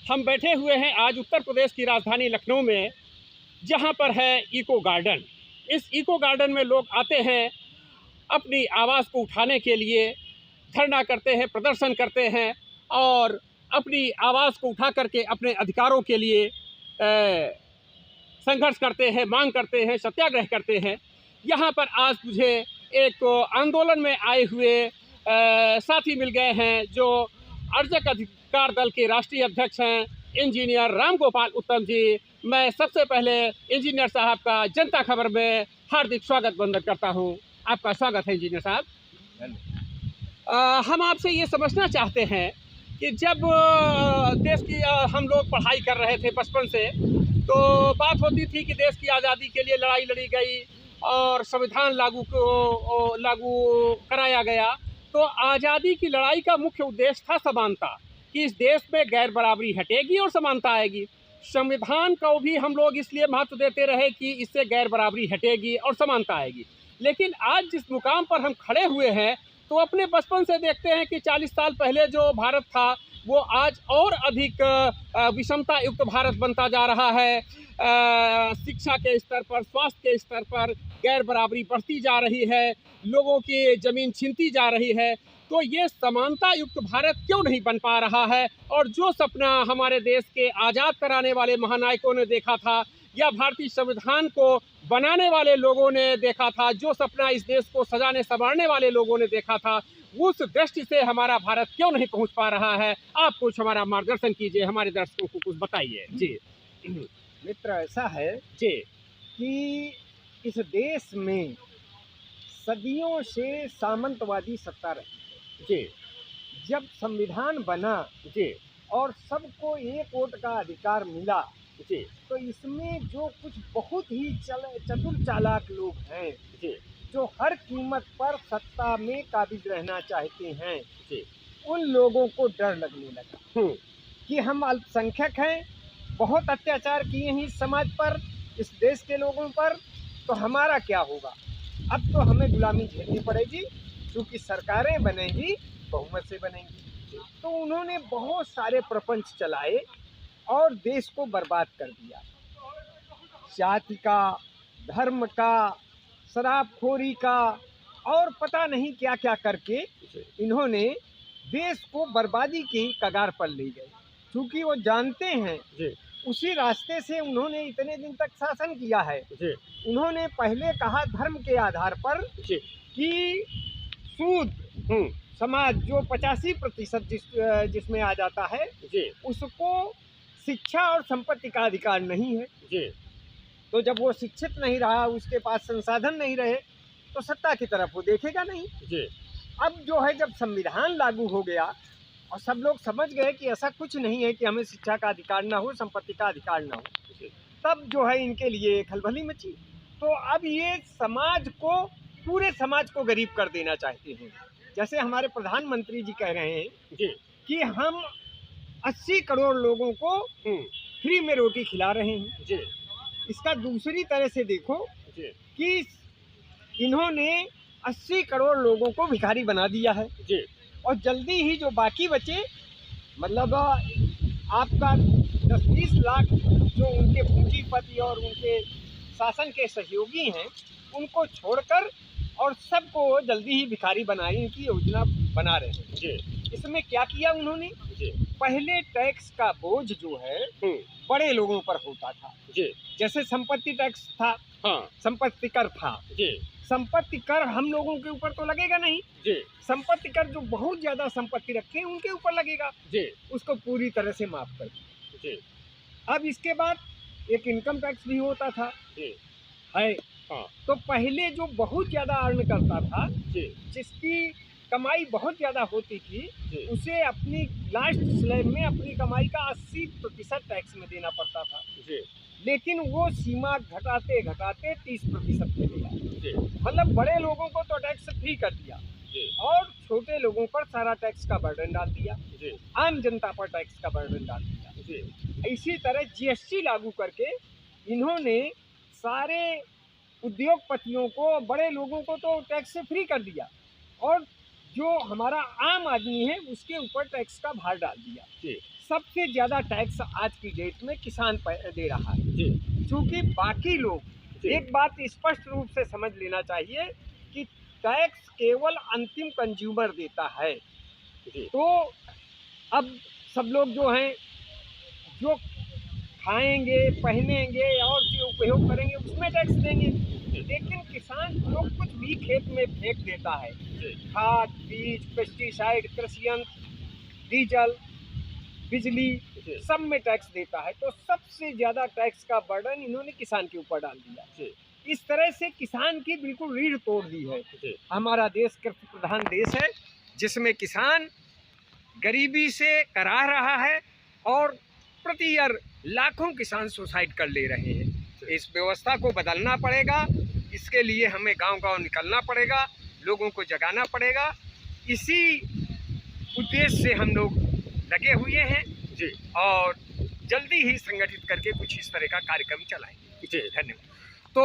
हम बैठे हुए हैं आज उत्तर प्रदेश की राजधानी लखनऊ में, जहां पर है इको गार्डन। इस इको गार्डन में लोग आते हैं अपनी आवाज़ को उठाने के लिए, धरना करते हैं, प्रदर्शन करते हैं और अपनी आवाज़ को उठा करके अपने अधिकारों के लिए संघर्ष करते हैं, मांग करते हैं, सत्याग्रह करते हैं। यहाँ पर आज मुझे एक आंदोलन में आए हुए साथी मिल गए हैं जो अर्जक अधिकार दल के राष्ट्रीय अध्यक्ष हैं इंजीनियर रामगोपाल उत्तम जी। मैं सबसे पहले इंजीनियर साहब का जनता खबर में हार्दिक स्वागत वंदन करता हूँ। आपका स्वागत है इंजीनियर साहब। हम आपसे ये समझना चाहते हैं कि जब देश की हम लोग पढ़ाई कर रहे थे बचपन से, तो बात होती थी कि देश की आज़ादी के लिए लड़ाई लड़ी गई और संविधान लागू कराया गया। तो आज़ादी की लड़ाई का मुख्य उद्देश्य था समानता, कि इस देश में गैर बराबरी हटेगी और समानता आएगी। संविधान को भी हम लोग इसलिए महत्व देते रहे कि इससे गैर बराबरी हटेगी और समानता आएगी। लेकिन आज जिस मुकाम पर हम खड़े हुए हैं, तो अपने बचपन से देखते हैं कि 40 साल पहले जो भारत था वो आज और अधिक विषमता युक्त भारत बनता जा रहा है। शिक्षा के स्तर पर, स्वास्थ्य के स्तर पर गैर बराबरी बढ़ती जा रही है, लोगों की ज़मीन छीनती जा रही है। तो ये समानता युक्त भारत क्यों नहीं बन पा रहा है? और जो सपना हमारे देश के आज़ाद कराने वाले महानायकों ने देखा था या भारतीय संविधान को बनाने वाले लोगों ने देखा था, जो सपना इस देश को सजाने संवारने वाले लोगों ने देखा था, उस दृष्टि से हमारा भारत क्यों नहीं पहुंच पा रहा है? आप कुछ हमारा मार्गदर्शन कीजिए, हमारे दर्शकों को कुछ बताइए। जी मित्र, ऐसा है जी कि इस देश में सदियों से सामंतवादी सत्ता रही। जी जब संविधान बना जी और सबको एक वोट का अधिकार मिला, जी तो इसमें जो कुछ बहुत ही चतुर चालाक लोग हैं, जी जो हर कीमत पर सत्ता में काबिज रहना चाहते हैं, जी उन लोगों को डर लगने लगा कि हम अल्पसंख्यक हैं, बहुत अत्याचार किए हैं इस समाज पर, इस देश के लोगों पर, तो हमारा क्या होगा? अब तो हमें गुलामी झेलनी पड़ेगी, क्योंकि सरकारें बनेंगी बहुमत से बनेंगी। तो उन्होंने बहुत सारे प्रपंच चलाए और देश को बर्बाद कर दिया। जाति का, धर्म का, शराबखोरी का और पता नहीं क्या क्या करके इन्होंने देश को बर्बादी की कगार पर ले गए। क्योंकि वो जानते हैं उसी रास्ते से उन्होंने इतने दिन तक शासन किया है। उन्होंने पहले कहा धर्म के आधार पर कि सूद समाज जो 85% जिसमें आ जाता है, उसको शिक्षा और संपत्ति का अधिकार नहीं है। तो जब वो शिक्षित नहीं रहा, उसके पास संसाधन नहीं रहे, तो सत्ता की तरफ वो देखेगा नहीं। अब जो है, जब संविधान लागू हो गया और सब लोग समझ गए कि ऐसा कुछ नहीं है कि हमें शिक्षा का अधिकार ना हो, संपत्ति का अधिकार ना हो, तब जो है इनके लिए खलबली मची। तो अब ये समाज को, पूरे समाज को गरीब कर देना चाहते हैं। जैसे हमारे प्रधानमंत्री जी कह रहे हैं कि हम 80 करोड़ लोगों को फ्री में रोटी खिला रहे हैं। इसका दूसरी तरह से देखो कि इन्होंने 80 करोड़ लोगों को भिखारी बना दिया है। और जल्दी ही जो बाकी बचे, मतलब आपका 10-20 लाख जो उनके पूंजीपति और उनके शासन के सहयोगी हैं, उनको छोड़कर और सबको जल्दी ही भिखारी बनाने की योजना बना रहे हैं। इसमें क्या किया उन्होंने? पहले टैक्स का बोझ जो है बड़े लोगों पर होता था। जैसे संपत्ति टैक्स था, संपत्ति कर था। संपत्ति कर हम लोगों के ऊपर तो लगेगा नहीं। संपत्ति कर जो बहुत ज्यादा संपत्ति रखे हैं उनके ऊपर लगेगा। उसको पूरी तरह से माफ कर दिया। अब इसके बाद एक इनकम टैक्स भी होता था है। तो पहले जो बहुत ज्यादा अर्न करता था, जिसकी कमाई बहुत ज्यादा होती थी, उसे अपनी लास्ट स्लैब में अपनी कमाई का 80% टैक्स में देना पड़ता था। लेकिन वो सीमा घटाते घटाते 30% पे गया। मतलब बड़े लोगों को तो टैक्स फ्री कर दिया और छोटे लोगों पर सारा टैक्स का बर्डन डाल दिया, आम जनता पर टैक्स का बर्डन डाल दिया। इसी तरह जीएसटी लागू करके इन्होंने सारे उद्योगपतियों को, बड़े लोगों को तो टैक्स से फ्री कर दिया और जो हमारा आम आदमी है उसके ऊपर टैक्स का भार डाल दिया। सबसे ज्यादा टैक्स आज की डेट में किसान दे रहा है जी क्योंकि बाकी लोग, जी एक बात स्पष्ट रूप से समझ लेना चाहिए कि टैक्स केवल अंतिम कंज्यूमर देता है। जी तो अब सब लोग जो हैं, जो खाएंगे, पहनेंगे और जो उपयोग करेंगे उसमें टैक्स देंगे, लेकिन किसान जो कुछ भी खेत में फेंक देता है, जी खाद, बीज, पेस्टिसाइड, कृषि यंत्र, डीजल, बिजली, जी सब में टैक्स देता है। तो सबसे ज्यादा टैक्स का बर्डन इन्होंने किसान के ऊपर डाल दिया। जी इस तरह से किसान की बिल्कुल रीढ़ तोड़ दी है। जी हमारा देश कृषि प्रधान देश है जिसमें किसान गरीबी से करा रहा है और प्रति ईयर लाखों किसान सुसाइड कर ले रहे हैं। इस व्यवस्था को बदलना पड़ेगा। इसके लिए हमें गांव-गांव निकलना पड़ेगा, लोगों को जगाना पड़ेगा। इसी उद्देश्य से हम लोग लगे हुए हैं जी और जल्दी ही संगठित करके कुछ इस तरह का कार्यक्रम चलाएंगे। जी धन्यवाद। तो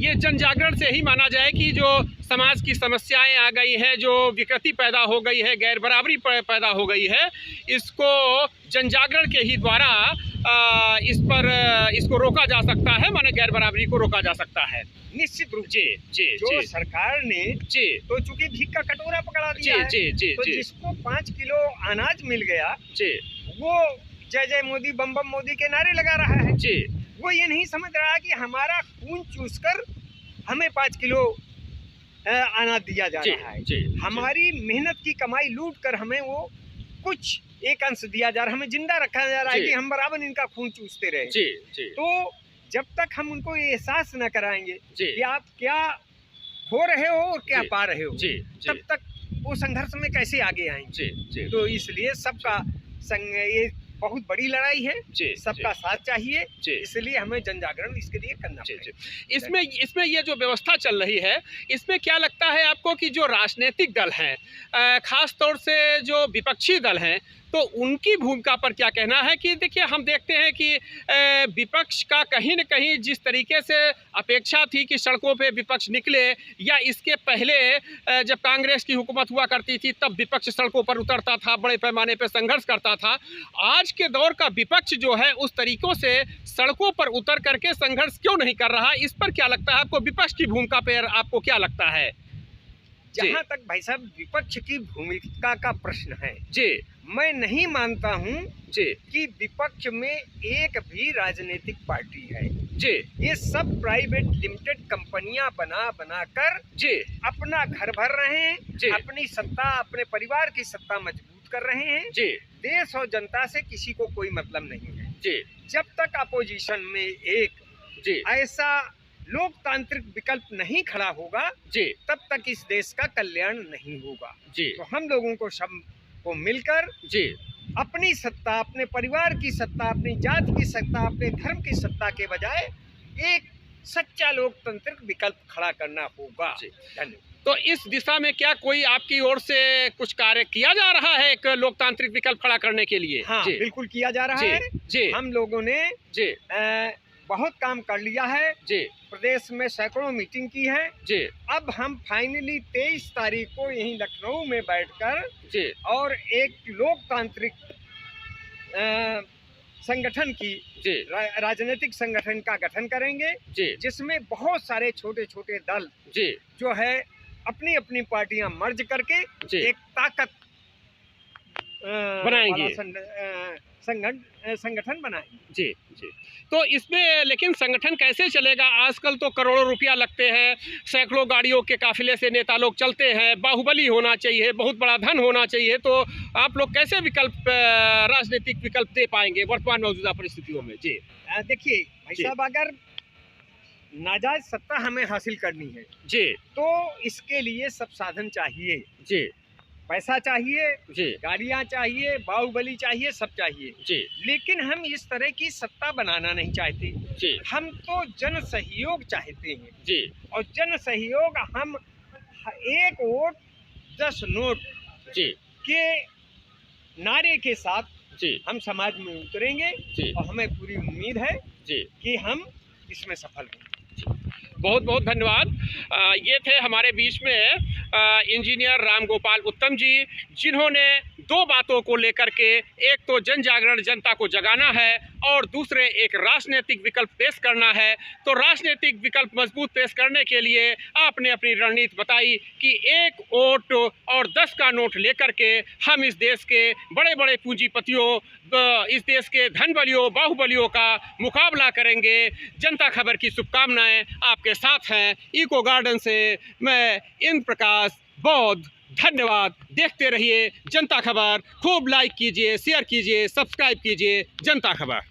ये जन जागरण से ही माना जाए कि जो समाज की समस्याएं आ गई हैं, जो विकृति पैदा हो गई है, गैर बराबरी पैदा हो गई है, इसको जन जागरण के ही द्वारा इसको रोका जा सकता है, माने गैर बराबरी को रोका जा सकता है। निश्चित रूप जी जी जो जी सरकार ने जी तो चूंकि भीख का कटोरा पकड़ा जी दिया है, जी जी तो जी जिसको 5 किलो अनाज मिल गया जी वो जय जय मोदी, बम बम मोदी के नारे लगा रहा है। जी वो ये नहीं समझ रहा कि हमारा खून चूसकर हमें 5 किलो अनाज दिया जा जी रहा है। जी हमारी मेहनत की कमाई लूट कर हमें वो कुछ एक अंश दिया जा रहा है, हमें जिंदा रखा जा रहा है जी। कि हम बराबर इनका खून चूसते रहे। जी जी तो जब तक हम उनको ये एहसास न कराएंगे जी कि आप क्या खो रहे हो और क्या जी। पा रहे हो, जी तब तक वो संघर्ष में कैसे आगे आएंगे। जी जी तो इसलिए सबका संग ये बहुत बड़ी लड़ाई है, जी सबका साथ चाहिए, जी इसलिए हमें जन जागरण इसके लिए करना जी पड़ेगा। जी इसमें ये जो व्यवस्था चल रही है, इसमें क्या लगता है आपको कि जो राजनीतिक दल हैं, खास तौर से जो विपक्षी दल हैं, तो उनकी भूमिका पर क्या कहना है? कि देखिए हम देखते हैं कि विपक्ष का कहीं न कहीं जिस तरीके से अपेक्षा थी कि सड़कों पे विपक्ष निकले, या इसके पहले जब कांग्रेस की हुकूमत हुआ करती थी तब विपक्ष सड़कों पर उतरता था, बड़े पैमाने पर संघर्ष करता था। आज के दौर का विपक्ष जो है उस तरीकों से सड़कों पर उतर करके संघर्ष क्यों नहीं कर रहा? इस पर क्या लगता है आपको? विपक्ष की भूमिका पर आपको क्या लगता है? जहाँ तक भाई साहब विपक्ष की भूमिका का प्रश्न है, जी मैं नहीं मानता हूँ जी कि विपक्ष में एक भी राजनीतिक पार्टी है। जी ये सब प्राइवेट लिमिटेड कंपनियां बना कर जी अपना घर भर रहे हैं, जी अपनी सत्ता, अपने परिवार की सत्ता मजबूत कर रहे हैं। जी देश और जनता से किसी को कोई मतलब नहीं है। जी जब तक अपोजिशन में एक जी ऐसा लोकतांत्रिक विकल्प नहीं खड़ा होगा, जी तब तक इस देश का कल्याण नहीं होगा। जी तो हम लोगों को सब को मिलकर जी अपनी सत्ता, अपने परिवार की सत्ता, अपनी जात की सत्ता, अपने धर्म की सत्ता के बजाय एक सच्चा लोकतांत्रिक विकल्प खड़ा करना होगा। जी। धन्यवाद। तो इस दिशा में क्या कोई आपकी ओर से कुछ कार्य किया जा रहा है एक लोकतांत्रिक विकल्प खड़ा करने के लिए? हाँ, जी बिल्कुल किया जा रहा जी है। जी हम लोगों ने जी बहुत काम कर लिया है, जी प्रदेश में सैकड़ों मीटिंग की है। जी अब हम फाइनली 23 तारीख को यहीं लखनऊ में बैठकर जी और एक लोकतांत्रिक संगठन की जी राजनीतिक संगठन का गठन करेंगे, जी जिसमें बहुत सारे छोटे छोटे दल जी जो है अपनी अपनी पार्टियां मर्ज करके जी एक ताकत बनाएंगे। वाला संगठन बनाएंगे। जी जी तो इसमें लेकिन संगठन कैसे चलेगा? आजकल तो करोड़ों रुपया लगते हैं, सैकड़ों गाड़ियों के काफिले से नेता लोग चलते हैं, बाहुबली होना चाहिए, बहुत बड़ा धन होना चाहिए, तो आप लोग कैसे विकल्प, राजनीतिक विकल्प दे पाएंगे वर्तमान मौजूदा परिस्थितियों में? जी देखिए भाई जी। साहब, अगर नाजायज सत्ता हमें हासिल करनी है जी तो इसके लिए सब साधन चाहिए। जी पैसा चाहिए, जी गाड़ियां चाहिए, बाहुबली चाहिए, सब चाहिए। जी लेकिन हम इस तरह की सत्ता बनाना नहीं चाहते। जी हम तो जन सहयोग चाहते हैं, जी और जन सहयोग हम 1 वोट 10 नोट जी के नारे के साथ जी हम समाज में उतरेंगे, जी और हमें पूरी उम्मीद है जी कि हम इसमें सफल होंगे। बहुत बहुत धन्यवाद। ये थे हमारे बीच में इंजीनियर राम गोपाल उत्तम जी, जिन्होंने दो बातों को लेकर के, एक तो जन जागरण, जनता को जगाना है, और दूसरे एक राजनीतिक विकल्प पेश करना है। तो राजनीतिक विकल्प मजबूत पेश करने के लिए आपने अपनी रणनीति बताई कि 1 वोट और 10 का नोट लेकर के हम इस देश के बड़े बड़े पूंजीपतियों, इस देश के धन बलियों, बाहुबलियों का मुकाबला करेंगे। जनता खबर की शुभकामनाएं आपके साथ हैं। इको गार्डन से मैं इंद्र प्रकाश बौद्ध, धन्यवाद। देखते रहिए जनता खबर। खूब लाइक कीजिए, शेयर कीजिए, सब्सक्राइब कीजिए जनता खबर।